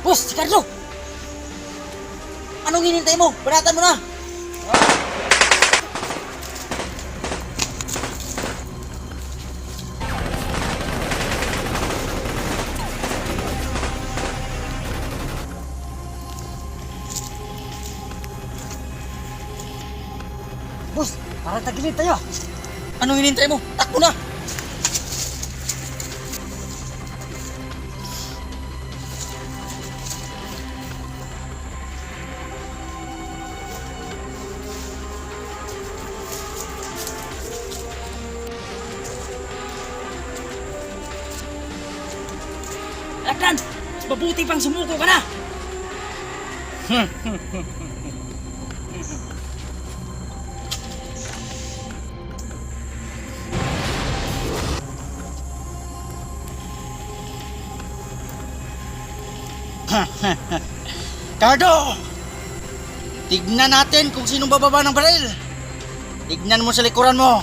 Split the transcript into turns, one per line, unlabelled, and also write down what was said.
Boss, si Carlo! Anong hinintay mo? Banatan mo na! Boss, parang tagilid tayo. Anong hinintay mo? Takbo na! Lakdan! Mas mabuti pang sumuko ka na!
Cardo! Tignan natin kung sinong bababa ng baril. Tignan mo sa likuran mo.